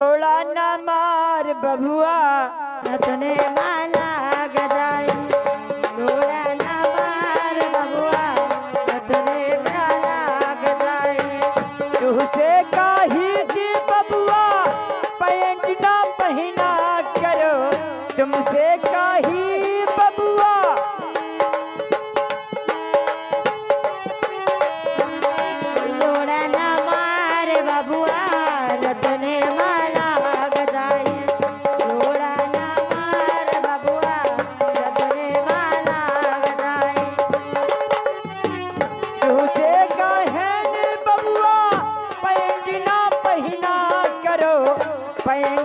थोड़ा न मार बबुआ तने माला गजाई थोड़ा न मार बबुआ तने माला गजाई। तुझसे काही की बबुआ पैंट ना पहना करो, तुमसे काही बबुआ थोड़ा न मार बबुआ तने माला गजाई थोड़ा न मार बबुआ तने माला गजाई। तुझसे कहे बबुआ पैंट ना पहना करो, पैंट